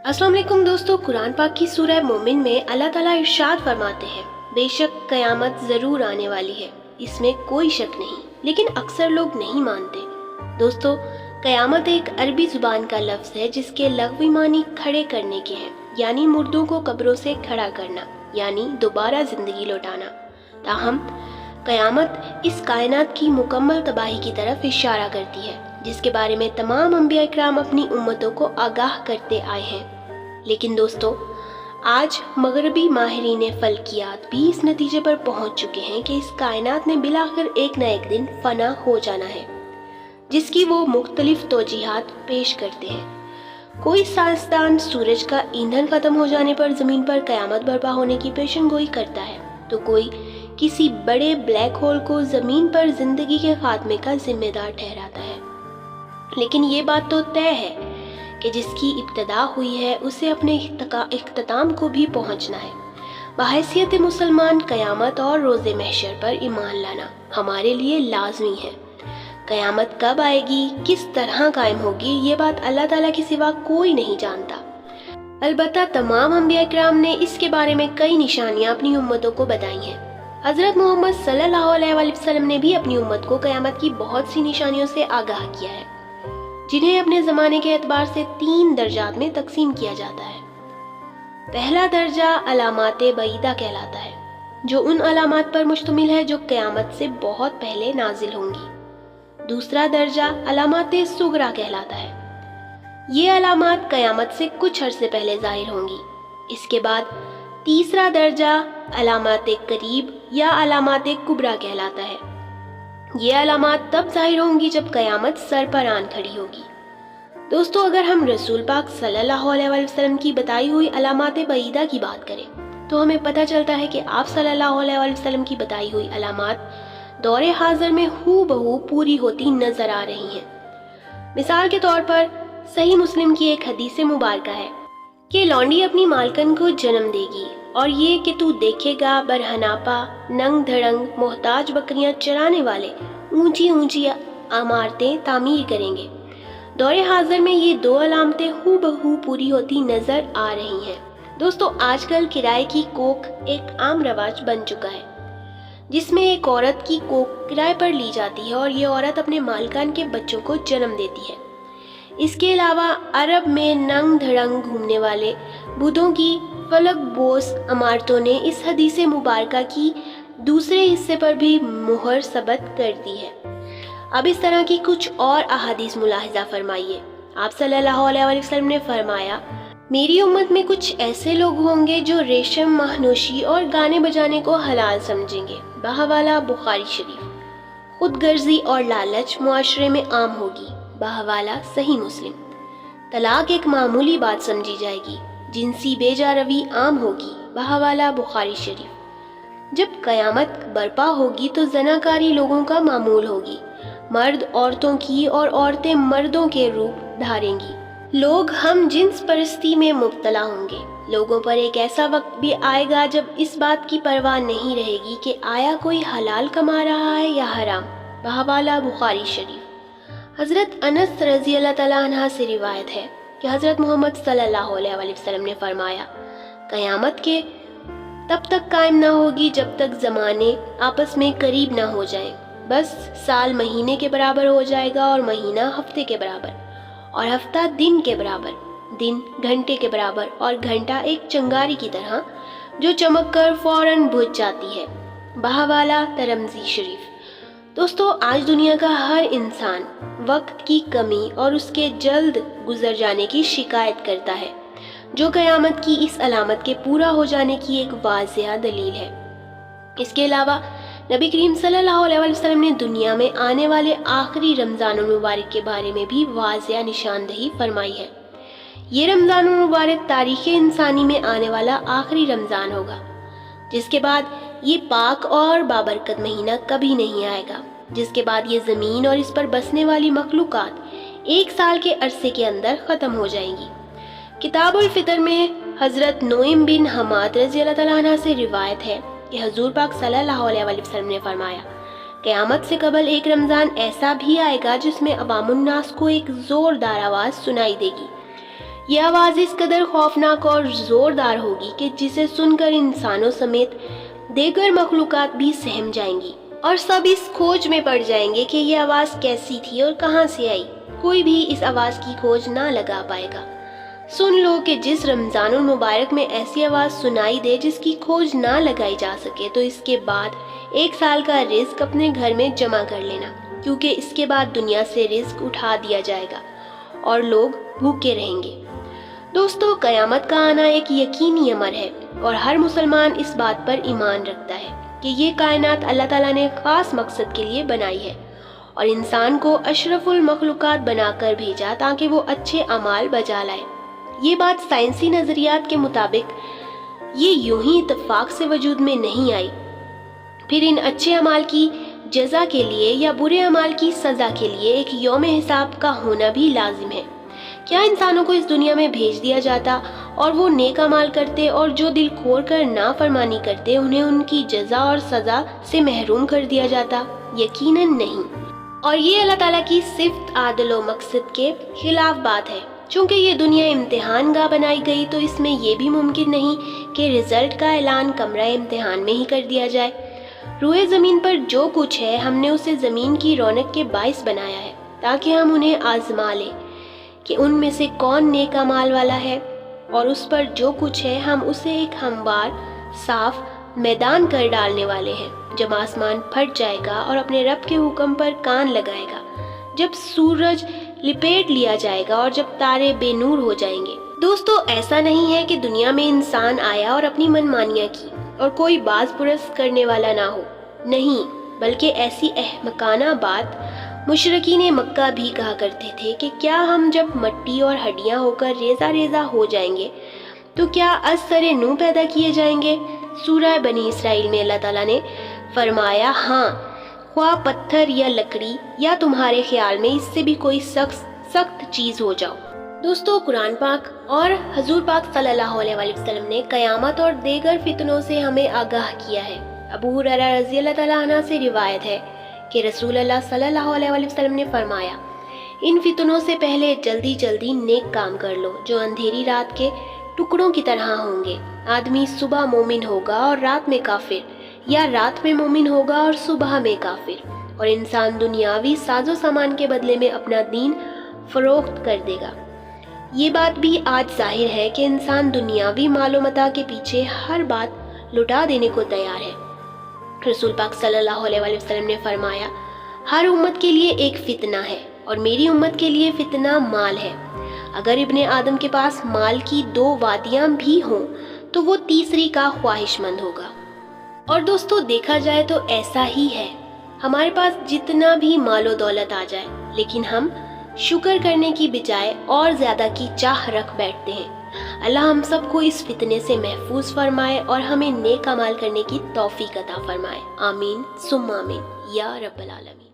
अस्सलाम वालेकुम दोस्तों, कुरान पाक की सूरह मोमिन में अल्लाह ताला इरशाद फरमाते हैं, बेशक क़यामत ज़रूर आने वाली है, इसमें कोई शक नहीं, लेकिन अक्सर लोग नहीं मानते। दोस्तों, क़यामत एक अरबी ज़ुबान का लफ्ज़ है जिसके लग़वी मानी खड़े करने के हैं, यानी मुर्दों को कब्रों से खड़ा करना, यानी दोबारा ज़िंदगी लौटाना। ताहम क़यामत इस कायनात की मुकम्मल तबाही की तरफ इशारा करती है, जिसके बारे में तमाम अंबिया इकराम अपनी उम्मतों को आगाह करते आए हैं। लेकिन दोस्तों, आज मगरबी माहिरीन फल्कियात भी इस नतीजे पर पहुंच चुके हैं कि इस कायनात ने बिलाखिर एक न एक दिन फना हो जाना है, जिसकी वो मुख्तलिफ तौजीहात पेश करते हैं। कोई साइंसदान सूरज का ईंधन खत्म हो जाने पर ज़मीन पर क़यामत बर्पा होने की पेशनगोई करता है, तो कोई किसी बड़े ब्लैक होल को ज़मीन पर ज़िंदगी के खात्मे का जिम्मेदार ठहराता है। लेकिन ये बात तो तय है कि जिसकी इब्तदा हुई है उसे अपने इख्तिताम को भी पहुंचना है। बहैसियत मुसलमान क़यामत और रोज़े महशर पर ईमान लाना हमारे लिए लाजमी है। क़यामत कब आएगी, किस तरह कायम होगी, ये बात अल्लाह ताला के सिवा कोई नहीं जानता। अलबत्ता तमाम अंबिया इकराम ने इसके बारे में कई निशानियाँ अपनी उम्मतों को बताई हैं। हज़रत मोहम्मद सल्लल्लाहु अलैहि वसल्लम ने भी अपनी उम्मत को क़यामत की बहुत सी निशानियों से आगाह किया है, जिन्हें अपने ज़माने के एतबार से 3 दर्जात में तकसीम किया जाता है। पहला दर्जा अलामात बईदा कहलाता है, जो उन अलामात पर मुश्तमिल है जो क़यामत से बहुत पहले नाजिल होंगी। दूसरा दर्जा अलामात सुगरा कहलाता है, ये अलामात क़यामत से कुछ अरसे पहले ज़ाहिर होंगी। इसके बाद तीसरा दर्जा अलामात करीब या अलामात कुबरा कहलाता है, ये अलामात तब ज़ाहिर होंगी जब क़यामत सर पर आन खड़ी होगी। दोस्तों, अगर हम रसूल पाक सल्लल्लाहु अलैहि वसल्लम की बताई हुई अलामात बईदा की बात करें तो हमें पता चलता है कि आप सल्लल्लाहु अलैहि वसल्लम की बताई हुई अलामात दौरे हाज़िर में हूबहू पूरी होती नज़र आ रही हैं। मिसाल के तौर पर सही मुस्लिम की एक हदीस मुबारका है कि लौंडी अपनी मालकन को जन्म देगी और ये कि तू देखेगा बरहनापा नंग धड़ंग मोहताज बकरियां चराने वाले ऊंची ऊंची इमारतें तामीर करेंगे। दौरे हाजिर में ये 2 अलामतें हूबहू पूरी होती नजर आ रही हैं। दोस्तों, आजकल किराए की कोख एक आम रवाज बन चुका है, जिसमें एक औरत की कोख किराए पर ली जाती है और ये औरत अपने मालकान के बच्चों को जन्म देती है। इसके अलावा अरब में नंग धड़ंग घूमने वाले बुधों की फलक बोस इमारतों ने इस हदीस मुबारका की दूसरे हिस्से पर भी मुहर सबत कर दी है। अब इस तरह की कुछ और अहादीस मुलाहिजा फरमाइए। आप सल्लल्लाहु अलैहि वसल्लम ने फरमाया, मेरी उम्मत में कुछ ऐसे लोग होंगे जो रेशम, महनोशी और गाने बजाने को हलाल समझेंगे। बहवाला बुखारी शरीफ। खुदगर्जी और लालच मुआशरे में आम होगी। बहवाला सही मुस्लिम। तलाक एक मामूली बात समझी जाएगी। जिनसी बेजारवी आम होगी। बहवाला बुखारी शरीफ। जब क़यामत बर्पा होगी तो जनाकारी लोगों का मामूल होगी। मर्द औरतों की और औरतें मर्दों के रूप धारेंगी। लोग हम जिन्स परस्ती में मुब्तला होंगे। लोगों पर एक ऐसा वक्त भी आएगा जब इस बात की परवाह नहीं रहेगी कि आया कोई हलाल कमा रहा है या हराम। बहवाला बुखारी शरीफ। हज़रत अनस रज़ी अल्लाह तआला अन्हा से रिवायत है कि हज़रत मोहम्मद सल्लल्लाहु अलैहि वसल्लम ने फरमाया, क़यामत के तब तक कायम ना होगी जब तक ज़माने आपस में करीब ना हो जाएं। बस साल महीने के बराबर हो जाएगा और महीना हफ्ते के बराबर और हफ्ता दिन के बराबर, दिन घंटे के बराबर और घंटा एक चंगारी की तरह जो चमक कर फौरन बुझ जाती है। बहवाला तिरमिज़ी शरीफ। दोस्तों, आज दुनिया का हर इंसान वक्त की कमी और उसके जल्द गुजर जाने की शिकायत करता है, जो क़यामत की इस अलामत के पूरा हो जाने की एक वाज़िह दलील है। इसके अलावा नबी करीम सल्लल्लाहु अलैहि वसल्लम ने दुनिया में आने वाले आखिरी रमज़ानुल मुबारक के बारे में भी वाज़िह निशानदही फरमाई है। ये रमज़ानुल मुबारक तारीख़ इंसानी में आने वाला आखिरी रमज़ान होगा, जिसके बाद ये पाक और बाबरकत महीना कभी नहीं आएगा, जिसके बाद ये ज़मीन और इस पर बसने वाली मखलूक़ात 1 साल के अरसे के अंदर ख़त्म हो जाएंगी। किताबुल फ़ितर में हज़रत नोइम बिन हमाद रज़ी अल्लाह तआला अन्हा से रिवायत है कि हजूर पाक सल्लल्लाहु अलैहि वसल्लम ने फरमाया, क़यामत से कबल एक रमज़ान ऐसा भी आएगा जिसमें अवामुन्नास को एक ज़ोरदार आवाज़ सुनाई देगी। یہ آواز اس قدر خوفناک اور زوردار ہوگی کہ جسے سن کر انسانوں سمیت دیگر مخلوقات بھی سہم جائیں گی اور سب اس کھوج میں پڑ جائیں گے کہ یہ آواز کیسی تھی اور کہاں سے آئی۔ کوئی بھی اس آواز کی کھوج نہ لگا پائے گا۔ سن لو کہ جس رمضان المبارک میں ایسی آواز سنائی دے جس کی کھوج نہ لگائی جا سکے تو اس کے بعد 1 سال کا رزق اپنے گھر میں جمع کر لینا، کیونکہ اس کے بعد دنیا سے رزق اٹھا دیا جائے گا اور لوگ بھوکے رہیں گے۔ دوستو، قیامت کا آنا ایک یقینی امر ہے اور ہر مسلمان اس بات پر ایمان رکھتا ہے کہ یہ کائنات اللہ تعالیٰ نے خاص مقصد کے لیے بنائی ہے اور انسان کو اشرف المخلوقات بنا کر بھیجا تاکہ وہ اچھے اعمال بجا لائے۔ یہ بات سائنسی نظریات کے مطابق یہ یوں ہی اتفاق سے وجود میں نہیں آئی۔ پھر ان اچھے اعمال کی جزا کے لیے یا برے اعمال کی سزا کے لیے ایک یوم حساب کا ہونا بھی لازم ہے۔ کیا انسانوں کو اس دنیا میں بھیج دیا جاتا اور وہ نیک اعمال کرتے اور جو دل کھول کر نافرمانی کرتے انہیں ان کی جزا اور سزا سے محروم کر دیا جاتا؟ یقیناً نہیں۔ اور یہ اللہ تعالیٰ کی صفت عادل و مقصد کے خلاف بات ہے۔ چونکہ یہ دنیا امتحان گاہ بنائی گئی تو اس میں یہ بھی ممکن نہیں کہ رزلٹ کا اعلان کمرہ امتحان میں ہی کر دیا جائے۔ روئے زمین پر جو کچھ ہے ہم نے اسے زمین کی رونق کے باعث بنایا ہے تاکہ ہم انہیں آزما لیں کہ ان میں سے کون نیک اعمال والا ہے، اور اس پر جو کچھ ہے ہم اسے ایک ہموار صاف میدان کر ڈالنے والے ہیں جب آسمان پھٹ جائے گا اور اپنے رب کے حکم پر کان لگائے گا، جب سورج لپیٹ لیا جائے گا اور جب تارے بے نور ہو جائیں گے۔ دوستو، ایسا نہیں ہے کہ دنیا میں انسان آیا اور اپنی منمانیاں کی اور کوئی باز پرست کرنے والا نہ ہو، نہیں، بلکہ ایسی احمقانہ بات مشرکین مکہ بھی کہا کرتے تھے کہ کیا ہم جب مٹی اور ہڈیاں ہو کر ریزہ ریزہ ہو جائیں گے تو کیا از سر نو پیدا کیے جائیں گے؟ سورہ بنی اسرائیل میں اللہ تعالیٰ نے فرمایا، ہاں، خواہ پتھر یا لکڑی یا تمہارے خیال میں اس سے بھی کوئی سخت چیز ہو جاؤ۔ دوستو، قرآن پاک اور حضور پاک صلی اللہ علیہ وآلہ وسلم نے قیامت اور دیگر فتنوں سے ہمیں آگاہ کیا ہے۔ ابو ہریرہ رضی اللہ تعالیٰ عنہ سے روایت ہے کہ رسول اللہ صلی اللہ علیہ وآلہ وسلم نے فرمایا، ان فتنوں سے پہلے جلدی جلدی نیک کام کر لو جو اندھیری رات کے ٹکڑوں کی طرح ہوں گے۔ آدمی صبح مومن ہوگا اور رات میں کافر، یا رات میں مومن ہوگا اور صبح میں کافر، اور انسان دنیاوی ساز و سامان کے بدلے میں اپنا دین فروخت کر دے گا۔ یہ بات بھی آج ظاہر ہے کہ انسان دنیاوی مال و متاع کے پیچھے ہر بات لٹا دینے کو تیار ہے۔ رسول پاک صلی اللہ علیہ وآلہ وسلم نے فرمایا، ہر امت کے لیے ایک فتنہ ہے اور میری امت کے لیے فتنہ مال ہے۔ اگر ابن آدم کے پاس مال کی 2 وادیاں بھی ہوں تو وہ تیسری کا خواہش مند ہوگا۔ اور دوستو، دیکھا جائے تو ایسا ہی ہے۔ ہمارے پاس جتنا بھی مال و دولت آ جائے لیکن ہم شکر کرنے کی بجائے اور زیادہ کی چاہ رکھ بیٹھتے ہیں۔ اللہ ہم سب کو اس فتنے سے محفوظ فرمائے اور ہمیں نیک اعمال کرنے کی توفیق عطا فرمائے۔ آمین ثم آمین یا رب العالمین۔